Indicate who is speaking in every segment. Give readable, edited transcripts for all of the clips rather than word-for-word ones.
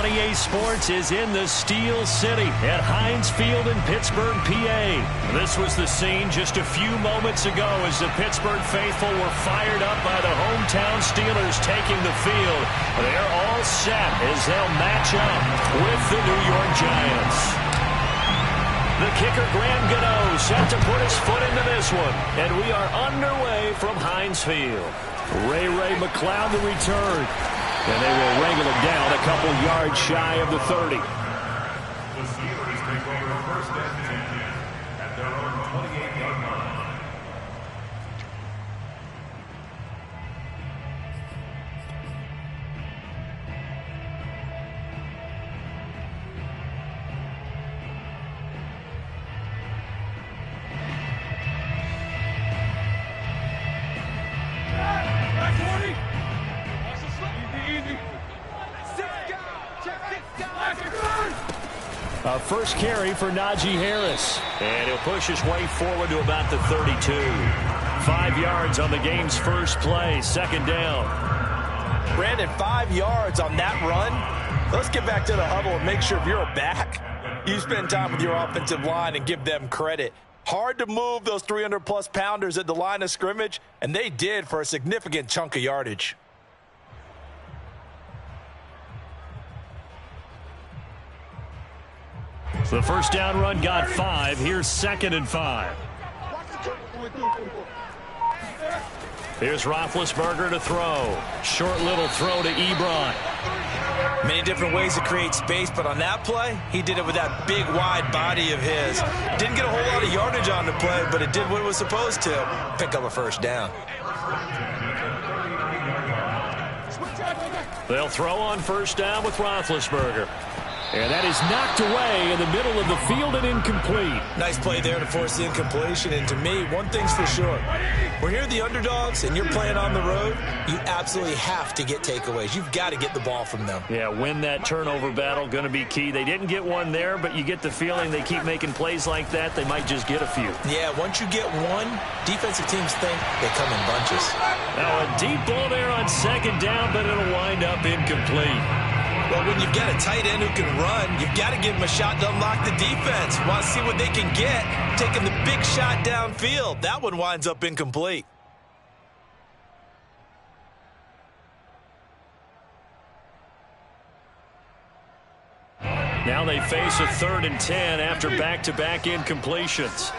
Speaker 1: 28 Sports is in the Steel City at Heinz Field in Pittsburgh, PA. This was the scene just a few moments ago as the Pittsburgh faithful were fired up by the hometown Steelers taking the field. They're all set as they'll match up with the New York Giants. The kicker, Graham Gano, set to put his foot into this one. And we are underway from Heinz Field. Ray McCloud to return. And they will wrangle him down a couple yards shy of the 30.
Speaker 2: The Steelers take over first and 10 at their own 28-yard line.
Speaker 1: First carry for Najee Harris. And he'll push his way forward to about the 32. 5 yards on the game's first play. Second down.
Speaker 3: Brandon, 5 yards on that run. Let's get back to the huddle and make sure if you're back, you spend time with your offensive line and give them credit. Hard to move those 300-plus pounders at the line of scrimmage, and they did for a significant chunk of yardage.
Speaker 1: The first down run got 5. Here's 2nd and 5. Here's Roethlisberger to throw. Short little throw to Ebron.
Speaker 3: Many different ways to create space, but on that play, he did it with that big, wide body of his. Didn't get a whole lot of yardage on the play, but it did what it was supposed to. Pick up a first down.
Speaker 1: They'll throw on first down with Roethlisberger. And that is knocked away in the middle of the field and incomplete.
Speaker 3: Nice play there to force the incompletion. And to me, one thing's for sure. We're here the underdogs, and you're playing on the road. You absolutely have to get takeaways. You've got to get the ball from them.
Speaker 1: Yeah, win that turnover battle, going to be key. They didn't get one there, but you get the feeling they keep making plays like that, they might just get a few.
Speaker 3: Yeah, once you get one, defensive teams think they come in bunches.
Speaker 1: Now a deep ball there on second down, but it'll wind up incomplete.
Speaker 3: Well, when you've got a tight end who can run, you've got to give him a shot to unlock the defense. Want to see what they can get, taking the big shot downfield. That one winds up incomplete.
Speaker 1: Now they face a 3rd and 10 after back-to-back incompletions.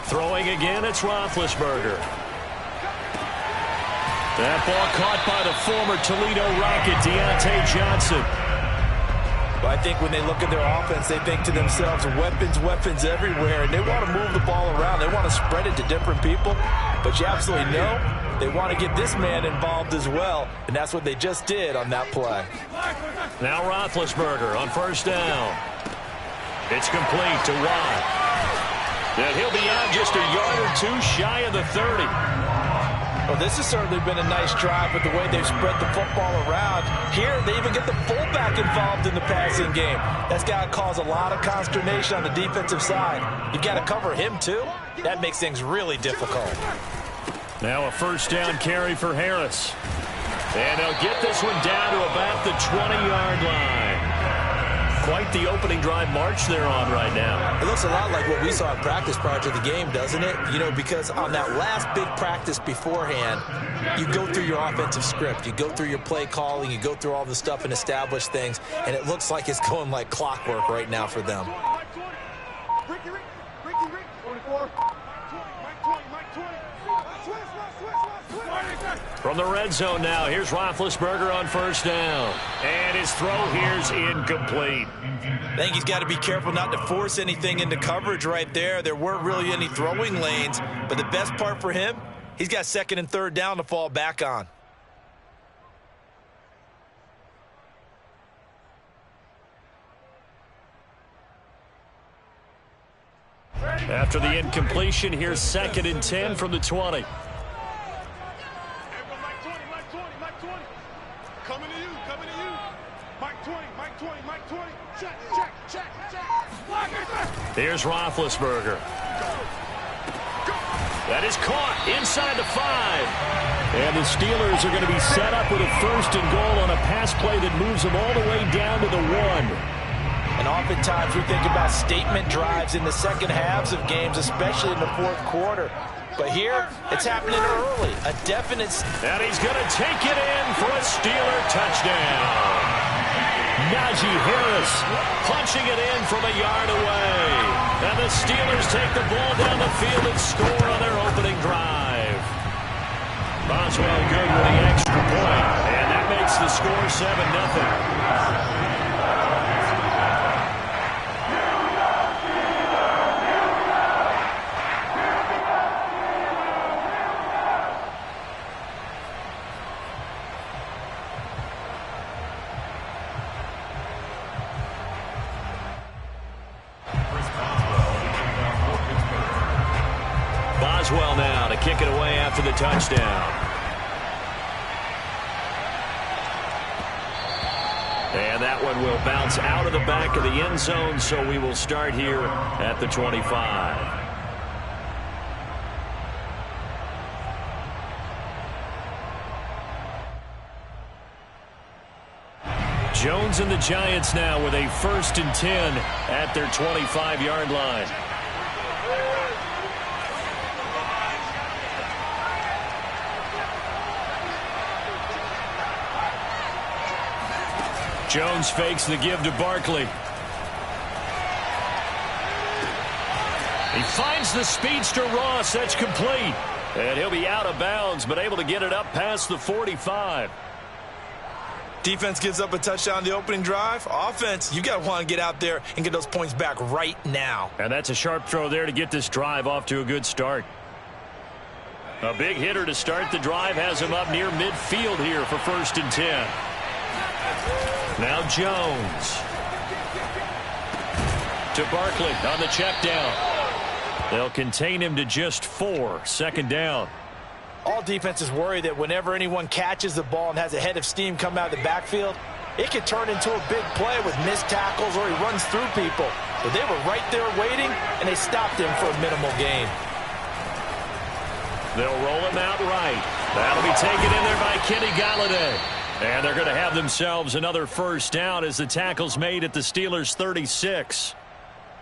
Speaker 1: Throwing again, it's Roethlisberger. That ball caught by the former Toledo Rocket, Deontay Johnson.
Speaker 3: Well, I think when they look at their offense, they think to themselves, weapons everywhere, and they want to move the ball around. They want to spread it to different people, but you absolutely know they want to get this man involved as well, and that's what they just did on that play.
Speaker 1: Now Roethlisberger on first down. It's complete to Watt. And he'll be out just a yard or two shy of the 30.
Speaker 3: Well, this has certainly been a nice drive with the way they've spread the football around. Here, they even get the fullback involved in the passing game. That's got to cause a lot of consternation on the defensive side. You've got to cover him, too. That makes things really difficult.
Speaker 1: Now a first down carry for Harris. And they'll get this one down to about the 20-yard line. Quite the opening drive march they're on right now.
Speaker 3: It looks a lot like what we saw in practice prior to the game, doesn't it? You know, because on that last big practice beforehand, you go through your offensive script. You go through your play calling. You go through all the stuff and establish things. And it looks like it's going like clockwork right now for them.
Speaker 1: From the red zone now, here's Roethlisberger on first down. And his throw here's incomplete.
Speaker 3: I think he's got to be careful not to force anything into coverage right there. There weren't really any throwing lanes, but the best part for him, he's got 2nd and 3rd down to fall back on.
Speaker 1: After the incompletion, here's 2nd and 10 from the 20. Here's Roethlisberger. That is caught inside the 5. And the Steelers are going to be set up with a 1st and goal on a pass play that moves them all the way down to the 1.
Speaker 3: And oftentimes we think about statement drives in the second halves of games, especially in the 4th quarter. But here, it's happening early. A definite...
Speaker 1: And he's going to take it in for a Steeler touchdown. Najee Harris punching it in from a yard away. And the Steelers take the ball down the field and score on their opening drive. Boswell good with the extra point. And that makes the score 7-0. Boswell now to kick it away after the touchdown. And that one will bounce out of the back of the end zone, so we will start here at the 25. Jones and the Giants now with a 1st and 10 at their 25-yard line. Jones fakes the give to Barkley. He finds the speedster Ross. That's complete. And he'll be out of bounds, but able to get it up past the 45.
Speaker 3: Defense gives up a touchdown on the opening drive. Offense, you got to want to get out there and get those points back right now.
Speaker 1: And that's a sharp throw there to get this drive off to a good start. A big hitter to start the drive has him up near midfield here for 1st and 10. Now Jones to Barkley on the check down. They'll contain him to just 4. 2nd down.
Speaker 3: All defenses worry that whenever anyone catches the ball and has a head of steam come out of the backfield, it could turn into a big play with missed tackles or he runs through people. But they were right there waiting, and they stopped him for a minimal gain.
Speaker 1: They'll roll him out right. That'll be taken in there by Kenny Galladay. And they're going to have themselves another 1st down as the tackle's made at the Steelers' 36.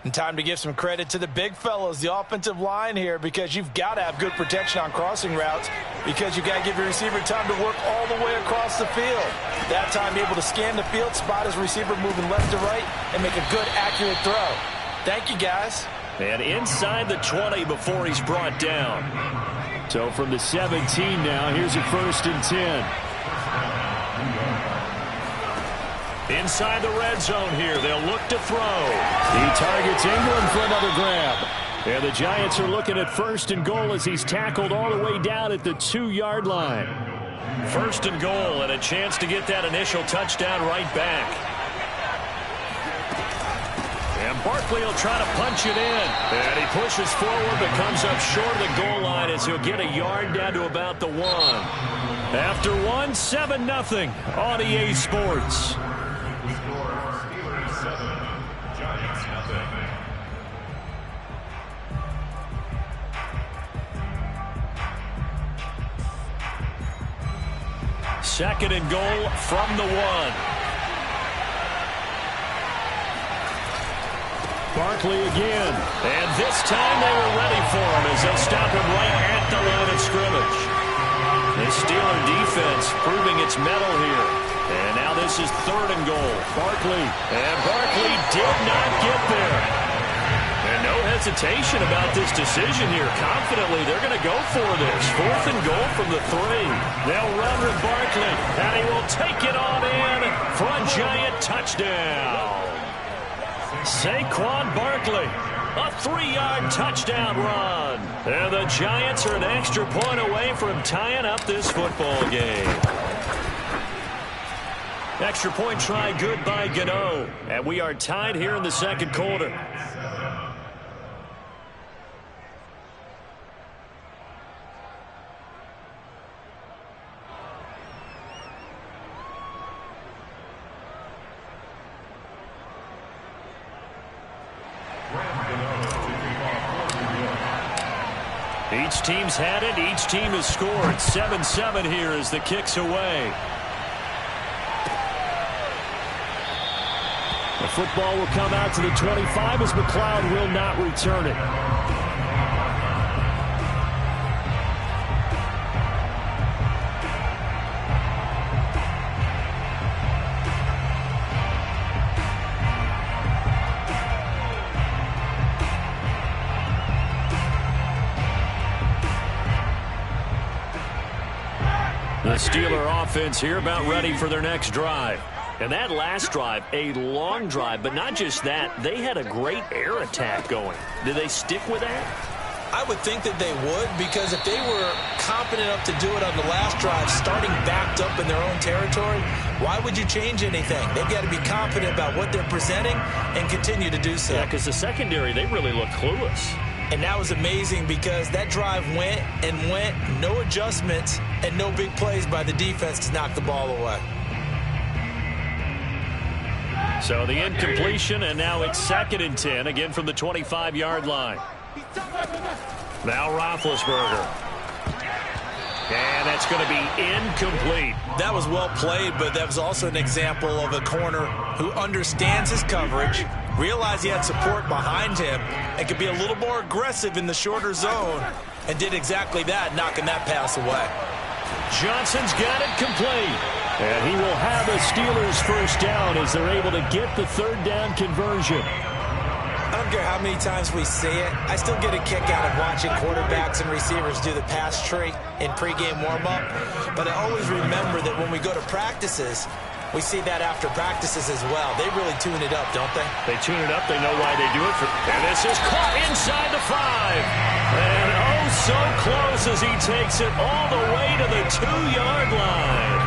Speaker 3: And time to give some credit to the big fellows, the offensive line here, because you've got to have good protection on crossing routes because you've got to give your receiver time to work all the way across the field. That time, able to scan the field, spot his receiver moving left to right, and make a good, accurate throw. Thank you, guys.
Speaker 1: And inside the 20 before he's brought down. So from the 17 now, here's a 1st and 10. Inside the red zone here, they'll look to throw. He targets Ingram for another grab. And the Giants are looking at 1st and goal as he's tackled all the way down at the 2-yard line. 1st and goal and a chance to get that initial touchdown right back. And Barkley will try to punch it in. And he pushes forward but comes up short of the goal line as he'll get a yard down to about the 1. After 1, 7-0 on EA Sports. Second and goal from the 1. Barkley again. And this time they were ready for him as they'll stop him right at the line of scrimmage. The Steeler defense proving its mettle here. And now this is 3rd and goal. Barkley. And Barkley did not get there. And no hesitation about this decision here. Confidently, they're going to go for this. 4th and goal from the 3. They'll run with Barkley, and he will take it on in for a Giant touchdown. Saquon Barkley, a 3-yard touchdown run. And the Giants are an extra point away from tying up this football game. Extra point try good by Gano. And we are tied here in the 2nd quarter. Each team's had it. Each team has scored. 7-7 here as the kick's away. The football will come out to the 25 as McLeod will not return it. The Steeler offense here about ready for their next drive. And that last drive, a long drive, but not just that. They had a great air attack going. Did they stick with that?
Speaker 3: I would think that they would, because if they were confident enough to do it on the last drive, starting backed up in their own territory, why would you change anything? They've got to be confident about what they're presenting and continue to do so.
Speaker 1: Yeah, because the secondary, they really look clueless.
Speaker 3: And that was amazing because that drive went and went, no adjustments, and no big plays by the defense to knock the ball away.
Speaker 1: So the incompletion, and now it's 2nd and 10, again from the 25-yard line. Now Roethlisberger. And that's going to be incomplete.
Speaker 3: That was well played, but that was also an example of a corner who understands his coverage, realized he had support behind him, and could be a little more aggressive in the shorter zone, and did exactly that, knocking that pass away.
Speaker 1: Johnson's got it complete. And he will have a Steelers first down as they're able to get the 3rd down conversion.
Speaker 3: I don't care how many times we see it. I still get a kick out of watching quarterbacks and receivers do the pass tree in pregame warm-up. But I always remember that when we go to practices, we see that after practices as well. They really tune it up, don't they?
Speaker 1: They tune it up. They know why they do it. And this is caught inside the 5. And oh, so close as he takes it all the way to the 2-yard line.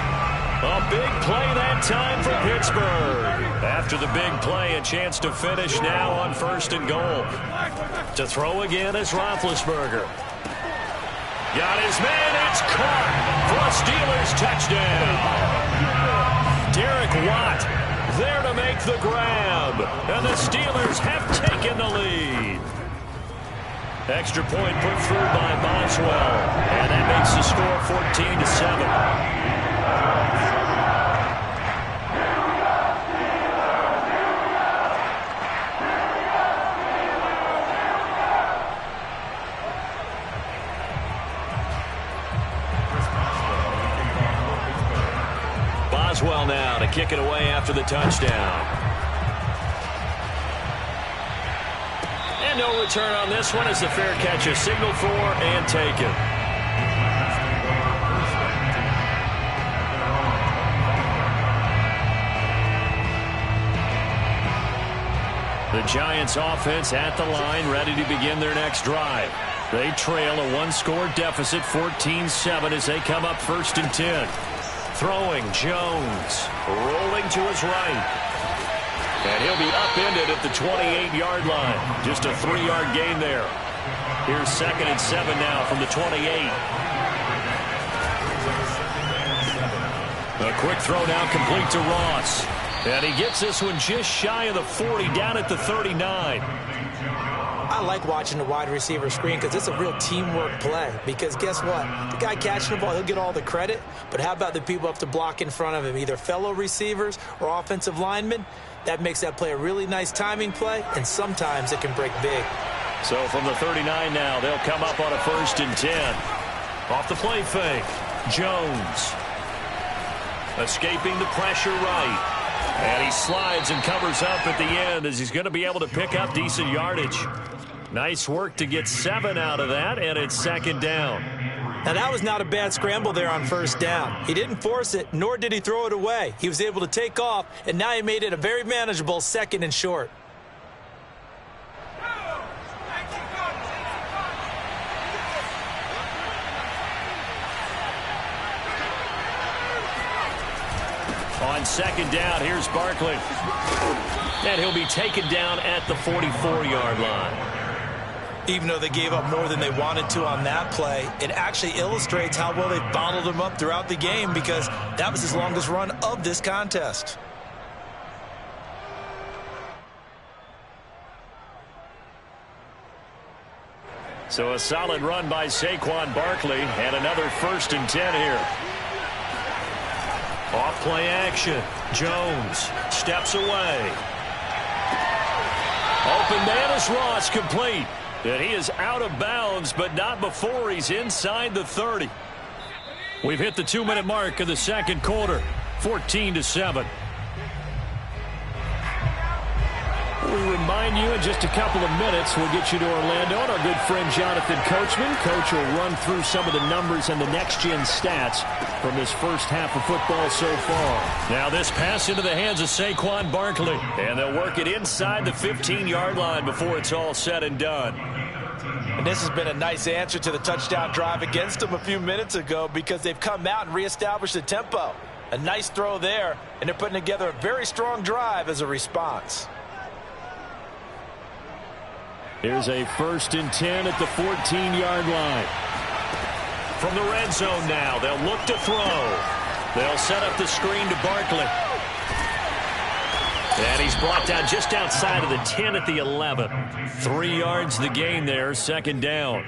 Speaker 1: A big play that time for Pittsburgh. After the big play, a chance to finish now on 1st and goal. To throw again is Roethlisberger. Got his man. It's caught for a Steelers touchdown. Derek Watt there to make the grab. And the Steelers have taken the lead. Extra point put through by Boswell. And that makes the score 14-7. Boswell now to kick it away after the touchdown. And no return on this one as the fair catch is signaled for and taken. The Giants offense at the line, ready to begin their next drive. They trail a 1-score deficit, 14-7 as they come up 1st and 10. Throwing, Jones, rolling to his right. And he'll be upended at the 28-yard line. Just a 3-yard gain there. Here's 2nd and 7 now from the 28. A quick throw now complete to Ross. And he gets this one just shy of the 40, down at the 39.
Speaker 3: I like watching the wide receiver screen because it's a real teamwork play. Because guess what? The guy catching the ball, he'll get all the credit. But how about the people up to block in front of him, either fellow receivers or offensive linemen? That makes that play a really nice timing play, and sometimes it can break big.
Speaker 1: So from the 39 now, they'll come up on a 1st and 10. Off the play fake, Jones. Escaping the pressure right. And he slides and covers up at the end as he's going to be able to pick up decent yardage. Nice work to get 7 out of that, and it's 2nd down.
Speaker 3: Now, that was not a bad scramble there on 1st down. He didn't force it, nor did he throw it away. He was able to take off, and now he made it a very manageable 2nd and short.
Speaker 1: On 2nd down, here's Barkley. And he'll be taken down at the 44-yard line.
Speaker 3: Even though they gave up more than they wanted to on that play, it actually illustrates how well they bottled him up throughout the game because that was his longest run of this contest.
Speaker 1: So a solid run by Saquon Barkley and another 1st and 10 here. Off play action. Jones steps away. Open man is Ross, complete. And he is out of bounds, but not before he's inside the 30. We've hit the 2-minute mark of the second quarter. 14-7. We remind you in just a couple of minutes, we'll get you to Orlando and our good friend Jonathan Coachman. Coach will run through some of the numbers and the next-gen stats from this first half of football so far. Now this pass into the hands of Saquon Barkley, and they'll work it inside the 15-yard line before it's all said and done.
Speaker 3: And this has been a nice answer to the touchdown drive against them a few minutes ago because they've come out and reestablished the tempo. A nice throw there, and they're putting together a very strong drive as a response.
Speaker 1: Here's a 1st and 10 at the 14-yard line. From the red zone now, they'll look to throw. They'll set up the screen to Barkley. And he's brought down just outside of the 10 at the 11. 3 yards the gain there, 2nd down.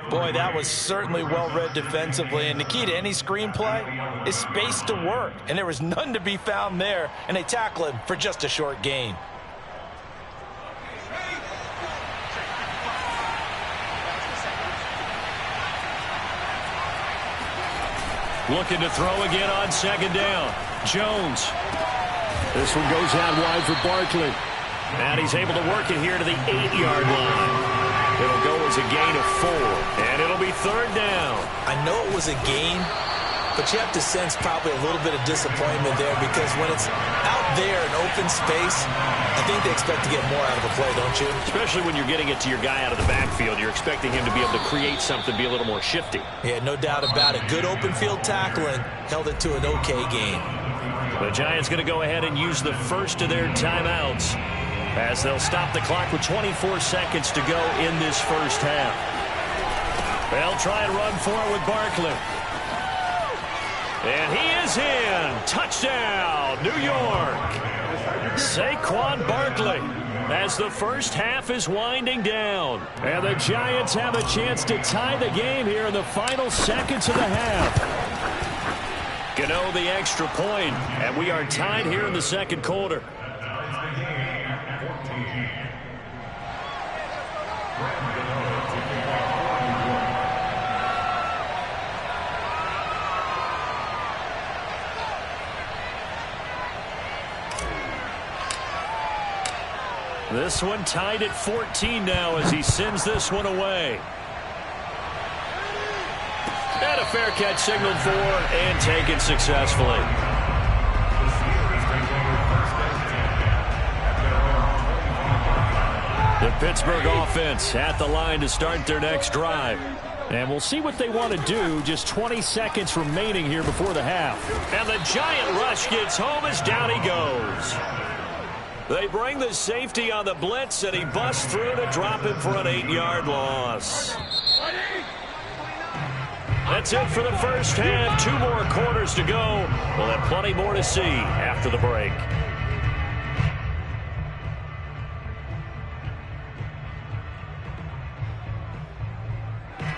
Speaker 3: Boy, that was certainly well-read defensively. And the key to any screenplay is space to work. And there was none to be found there. And they tackle him for just a short gain.
Speaker 1: Looking to throw again on 2nd down. Jones. This one goes out wide for Barkley. And he's able to work it here to the 8-yard line. It'll go as a gain of 4. And it'll be 3rd down.
Speaker 3: I know it was a gain, but you have to sense probably a little bit of disappointment there because when it's out there in open space, I think they expect to get more out of the play, don't you?
Speaker 1: Especially when you're getting it to your guy out of the backfield. You're expecting him to be able to create something, be a little more shifty.
Speaker 3: Yeah, no doubt about it. Good open field tackling. Held it to an okay gain.
Speaker 1: The Giants going to go ahead and use the first of their timeouts as they'll stop the clock with 24 seconds to go in this first half. They'll try and run for it with Barkley. And he is in. Touchdown, New York. Saquon Barkley as the first half is winding down. And the Giants have a chance to tie the game here in the final seconds of the half. Gano the extra point, and we are tied here in the second quarter. This one tied at 14 now as he sends this one away. And a fair catch signaled for and taken successfully. The Pittsburgh offense at the line to start their next drive. And we'll see what they want to do. Just 20 seconds remaining here before the half. And the giant rush gets home as down he goes. They bring the safety on the blitz, and he busts through to drop him for an 8-yard loss. That's it for the first half. 2 more quarters to go. We'll have plenty more to see after the break.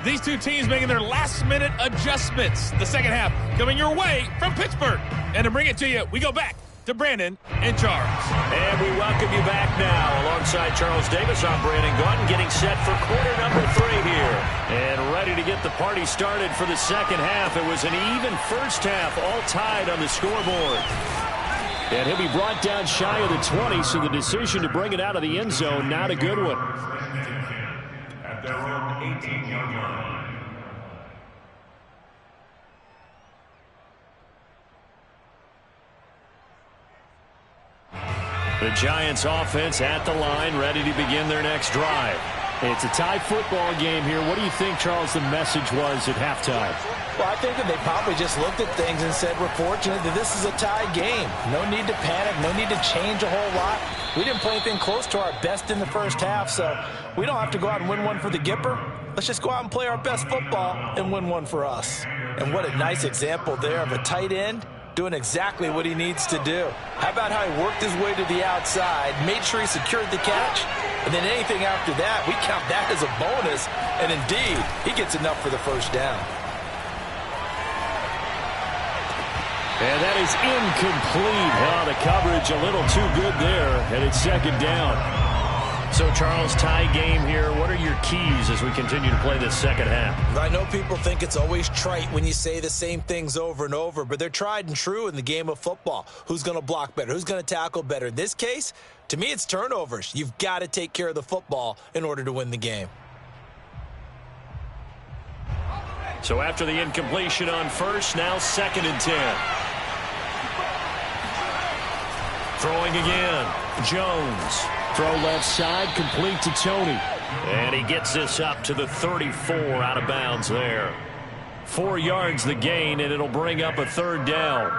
Speaker 4: These two teams making their last-minute adjustments. The second half coming your way from Pittsburgh. And to bring it to you, we go back to Brandon and Charles.
Speaker 1: And we welcome you back now. Alongside Charles Davis, I'm Brandon Gaudin, getting set for quarter number 3 here. And ready to get the party started for the second half. It was an even first half, all tied on the scoreboard. And he'll be brought down shy of the 20, so the decision to bring it out of the end zone, not a good one.
Speaker 2: At their own 18-yard line.
Speaker 1: The Giants offense at the line, ready to begin their next drive. It's a tie football game here. What do you think, Charles, the message was at halftime?
Speaker 3: Well, I think that they probably just looked at things and said, we're fortunate that this is a tie game. No need to panic, no need to change a whole lot. We didn't play anything close to our best in the first half, so we don't have to go out and win one for the Gipper. Let's just go out and play our best football and win one for us. And what a nice example there of a tight end doing exactly what he needs to do. How about how he worked his way to the outside, made sure he secured the catch, and then anything after that, we count that as a bonus, and indeed, he gets enough for the first down.
Speaker 1: And that is incomplete. Oh, the coverage a little too good there, and it's second down. So, Charles, tie game here. What are your keys as we continue to play this second half?
Speaker 3: I know people think it's always trite when you say the same things over and over, but they're tried and true in the game of football. Who's going to block better? Who's going to tackle better? In this case, to me, it's turnovers. You've got to take care of the football in order to win the game.
Speaker 1: So after the incompletion on first, now 2nd and 10. Throwing again. Jones. Throw left side, complete to Tony. And he gets this up to the 34 out of bounds there. 4 yards the gain, and it'll bring up a 3rd down.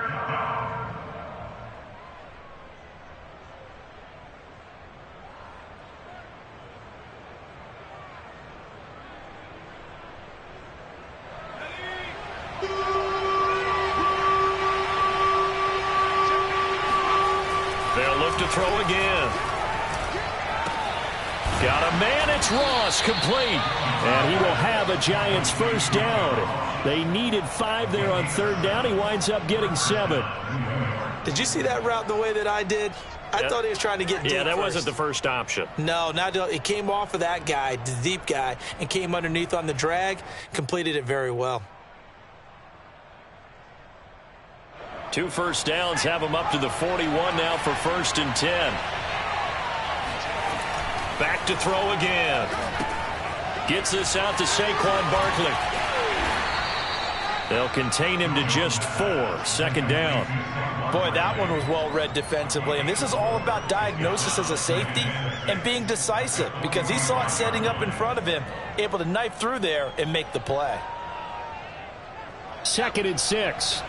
Speaker 1: They'll look to throw again. Got a man, it's Ross, complete. And he will have a Giants first down. They needed 5 there on 3rd down. He winds up getting 7.
Speaker 3: Did you see that route the way that I did? I thought he was trying to get deep.
Speaker 1: Yeah, that
Speaker 3: first.
Speaker 1: wasn't the first option.
Speaker 3: No, it came off of that guy, the deep guy, and came underneath on the drag, completed it very well.
Speaker 1: 2 first downs have him up to the 41 now for 1st and 10. Back to throw again. Gets this out to Saquon Barkley. They'll contain him to just 4. 2nd down.
Speaker 3: Boy, that one was well read defensively, and this is all about diagnosis as a safety and being decisive because he saw it setting up in front of him, able to knife through there and make the play.
Speaker 1: 2nd and 6.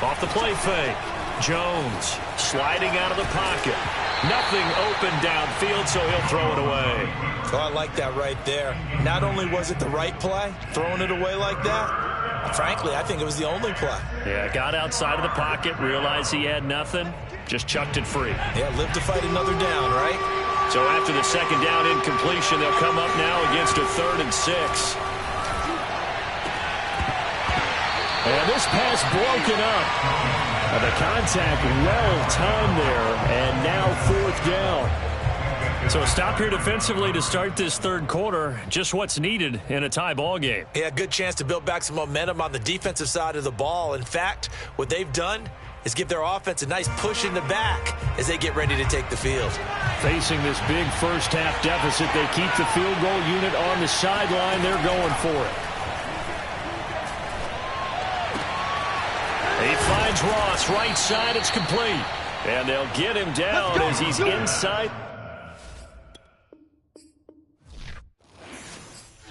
Speaker 1: Off the play fake. Jones sliding out of the pocket. Nothing open downfield, so he'll throw it away.
Speaker 3: Oh, I like that right there. Not only was it the right play, throwing it away like that, frankly, I think it was the only play.
Speaker 1: Yeah, got outside of the pocket, realized he had nothing, just chucked it free.
Speaker 3: Yeah, live to fight another down, right?
Speaker 1: So after the 2nd down incompletion, they'll come up now against a 3rd and 6. And this pass broken up. The contact well-timed there, and now 4th down. So a stop here defensively to start this 3rd quarter. Just what's needed in a tie ball game.
Speaker 3: Yeah, good chance to build back some momentum on the defensive side of the ball. In fact, what they've done is give their offense a nice push in the back as they get ready to take the field. Facing this big first-half deficit, they keep the field goal unit on the sideline. They're going for it. He finds Ross, right side, it's complete. And they'll get him down as he's inside.